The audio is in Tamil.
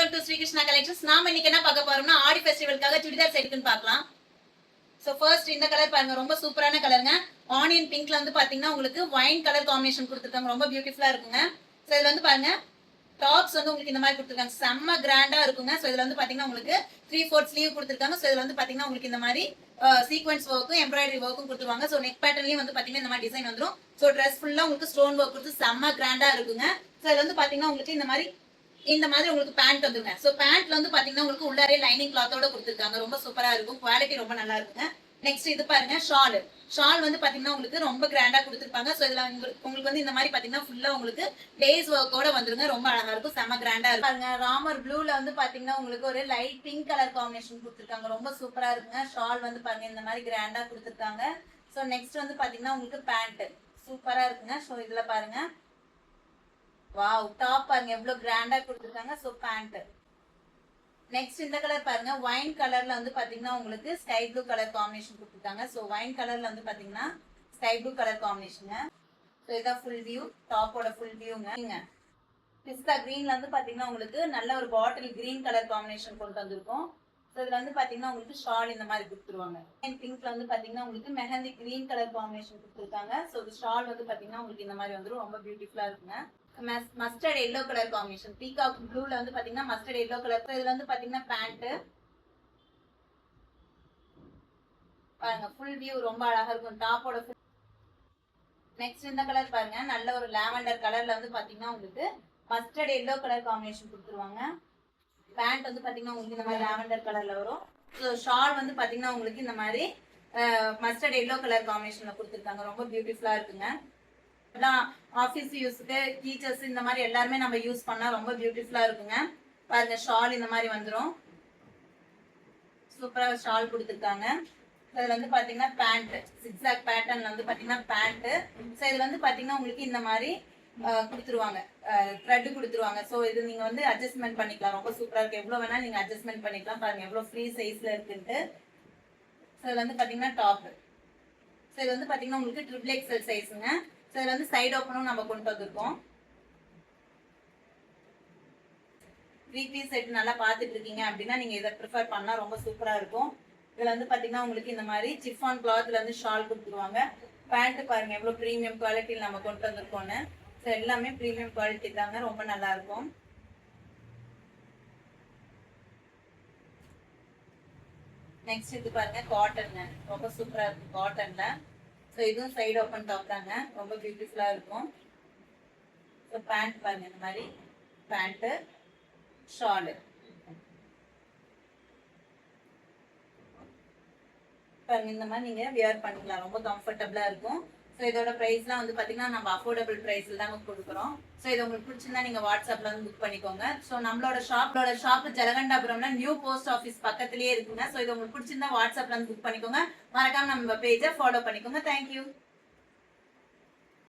Welcome to Shri Krishna collections. நாம இன்னைக்கு என்ன பார்க்க போறோம்னா ஆடி ஃபெஸ்டிவலுக்காக சுடிதார் செட்டுன்னு பார்க்கலாம். சோ ஃபர்ஸ்ட் இந்த கலர் பாருங்க, ரொம்ப சூப்பரான கலருங்க. ஆனியன் பிங்க்ல வந்து பாத்தீங்கன்னா உங்களுக்கு வைன் கலர் காம்பினேஷன் கொடுத்துருக்காங்க, ரொம்ப பியூட்டிஃபுல்லா இருக்குங்க. சோ இதுல வந்து பாருங்க டாப்ஸ் வந்து உங்களுக்கு இந்த மாதிரி கொடுத்துருக்காங்க, செம்ம கிராண்டா இருக்குங்க. சோ இதுல வந்து பாத்தீங்கன்னா உங்களுக்கு 3/4 ஸ்லீவ் கொடுத்துருக்காங்க. சோ இதுல வந்து பாத்தீங்கன்னா உங்களுக்கு இந்த மாதிரி சீக்வென்ஸ் ஒர்க்கும் எம்ப்ராய்டரி ஒர்க்கும் கொடுத்துருவாங்க. சோ நெக் பேட்டர்லயும் வந்து பாத்தீங்கன்னா இந்த மாதிரி டிசைன் வந்துடும். சோ ட்ரெஸ் ஃபுல்லா உங்களுக்கு ஸ்டோன் ஒர்க் கொடுத்து செம்ம கிராண்டா இருக்குங்க. சோ இதுல வந்து பாத்தீங்கன்னா உங்களுக்கு இந்த மாதிரி உங்களுக்கு பேண்ட் வந்துருங்க. சோ பேண்ட்ல வந்து பாத்தீங்கன்னா உங்களுக்கு உள்ளாரே லைனிங் கிளாத்தோட கொடுத்துருக்காங்க, ரொம்ப சூப்பரா இருக்கும், குவாலிட்டி ரொம்ப நல்லா இருக்குங்க. நெக்ஸ்ட் இது பாருங்க ஷால் வந்து பாத்தீங்கன்னா உங்களுக்கு ரொம்ப கிராண்டா கொடுத்துருப்பாங்க. சோ இதுல உங்களுக்கு வந்து இந்த மாதிரி பாத்தீங்கன்னா ஃபுல்லா உங்களுக்கு லேஸ் ஒர்க்கோட வந்துருங்க, ரொம்ப அழகா இருக்கும், செம்ம கிராண்டா இருக்கும். பாருங்க ராமர் ப்ளூல வந்து பாத்தீங்கன்னா உங்களுக்கு ஒரு லைட் பிங்க் கலர் காம்பினேஷன் கொடுத்துருக்காங்க, ரொம்ப சூப்பரா இருக்குங்க. ஷால் வந்து பாருங்க இந்த மாதிரி கிராண்டா கொடுத்துருக்காங்க. சோ நெக்ஸ்ட் வந்து பாத்தீங்கன்னா உங்களுக்கு பேண்ட் சூப்பரா இருக்குங்க. சோ இதுல பாருங்க வாவ், டாப் பாருங்க எவ்வளவு கிராண்டா கொடுத்துருக்காங்க. So pant. நெக்ஸ்ட் இந்த கலர் பாருங்க, வைன் கலர்ல வந்து பாத்தீங்கன்னா உங்களுக்கு ஸ்கை ப்ளூ கலர் காம்பினேஷன் கொடுத்துருக்காங்க. சோ வைன் கலர்ல வந்து பாத்தீங்கன்னா sky blue colour combination. So இதான் ஃபுல் வியூ, டாப்போட ஃபுல் வியூங்க. பிஸ்தா கிரீன்ல வந்து பாத்தீங்கன்னா உங்களுக்கு நல்ல ஒரு பாட்டில் கிரீன் கலர் காம்பினேஷன் கொண்டு வந்திருக்கும். சோ இதுல வந்து பாத்தீங்கன்னா உங்களுக்கு ஷால் இந்த மாதிரி கொடுத்துருவாங்க. பிங்க்ல வந்து பாத்தீங்கன்னா உங்களுக்கு மெஹந்தி கிரீன் கலர் காம்பினேஷன் கொடுத்துருக்காங்க. சோ ஷால் வந்து பாத்தீங்கன்னா உங்களுக்கு இந்த மாதிரி வந்துடும், ரொம்ப பியூட்டிஃபுல்லா இருக்குங்க. Mustard yellow colour combination, peacock ப்ளூல வந்து பாத்தீங்கன்னா மஸ்டர்ட் எல்லோ கலர். இதுல வந்து பாத்தீங்கன்னா பேண்ட் பாருங்க, ஃபுல் வியூ ரொம்ப அழகா இருக்கும், டாப்போட. நெக்ஸ்ட் இந்த கலர் பாருங்க, நல்ல ஒரு லாவெண்டர் கலர்ல வந்து பாத்தீங்கன்னா உங்களுக்கு மஸ்டர்ட் எல்லோ கலர் காம்பினேஷன் கொடுத்துருவாங்க. பேண்ட் வந்து பாத்தீங்கன்னா உங்களுக்கு இந்த மாதிரி லாவெண்டர் கலர்ல வரும். ஸோ ஷால் வந்து பாத்தீங்கன்னா உங்களுக்கு இந்த மாதிரி மஸ்டர்ட் எல்லோ கலர் காம்பினேஷன்ல கொடுத்துருக்காங்க, ரொம்ப பியூட்டிஃபுல்லா இருக்குங்க. ஆபீஸ் யூஸ்க்கு டீச்சர்ஸ் இந்த மாதிரி எல்லாருமே நம்ம யூஸ் பண்ணா ரொம்ப பியூட்டிஃபுல்லா இருக்குங்க. பாருங்க ஷால் இந்த மாதிரி வந்துடும், சூப்பரா ஷால் கொடுத்துருக்காங்க. இதுல வந்து பாத்தீங்கன்னா பேண்ட் சிக்ஸாக் பேட்டர்ன்ல வந்து பாத்தீங்கன்னா பேண்ட். ஸோ இதுல வந்து பாத்தீங்கன்னா உங்களுக்கு இந்த மாதிரி கொடுத்துருவாங்க, த்ரெட் கொடுத்துருவாங்க. ஸோ இது நீங்க வந்து அட்ஜஸ்ட்மெண்ட் பண்ணிக்கலாம், ரொம்ப சூப்பரா இருக்கு, எவ்வளவு வேணா நீங்க அட்ஜஸ்ட்மெண்ட் பண்ணிக்கலாம். பாருங்க எவ்வளவு ஃப்ரீ சைஸ்ல இருக்குன்ட்டு. ஸோ இது வந்து பாத்தீங்கன்னா டாப். ஸோ இது வந்து பாத்தீங்கன்னா உங்களுக்கு ட்ரிபிள் எக்ஸல் சைஸுங்க. ஸோ இதுல வந்து சைடு ஓப்பனும் நம்ம கொண்டு வந்திருக்கோம். 3 பீஸ் செட் நல்லா பாத்துட்டு இருக்கீங்க அப்படின்னா நீங்க இதை ப்ரிஃபர் பண்ணா ரொம்ப சூப்பரா இருக்கும். இதுல வந்து பாத்தீங்கன்னா உங்களுக்கு இந்த மாதிரி சிஃபான் கிளாத்ல வந்து ஷால் கொடுத்துருவாங்க. பேண்ட் பாருங்க எவ்வளவு ப்ரீமியம் குவாலிட்டியில் நம்ம கொண்டு வந்திருக்கோம்னு. ஸோ எல்லாமே ப்ரீமியம் குவாலிட்டி தாங்க, ரொம்ப நல்லா இருக்கும். நெக்ஸ்ட் இது பாருங்க காட்டன்ங்க, ரொம்ப சூப்பரா இருக்கும் காட்டன்ல. ஸோ இதுவும் சைடு ஓப்பன் டாப் தாங்க, ரொம்ப பியூட்டிஃபுல்லா இருக்கும். ஸோ பேண்ட் பாருங்க இந்த மாதிரி பேண்ட் ஷாலு பாருங்க, இந்த மாதிரி நீங்க வியர் பண்ணிக்கலாம், ரொம்ப கம்ஃபர்டபுளா இருக்கும். ஸோ இதோட பிரைஸ்லாம் வந்து பாத்தீங்கன்னா நம்ம அஃபோர்டபுள் பிரைஸ்ல தான் கொடுக்குறோம். ஸோ இது உங்களுக்கு பிடிச்சிருந்தா நீங்க வாட்ஸ்அப்ல வந்து புக் பண்ணிக்கோங்க. ஸோ நம்மளோட ஷாப் ஜலகண்டாபுரம்ல நியூ போஸ்ட் ஆஃபீஸ் பக்கத்திலேயே இருக்குங்க. ஸோ இது உங்களுக்கு பிடிச்சிருந்தா வாட்ஸ்அப்ல வந்து புக் பண்ணிக்கோங்க. மறக்காம நம்ம பேஜை ஃபாலோ பண்ணிக்கோங்க. தேங்க்யூ.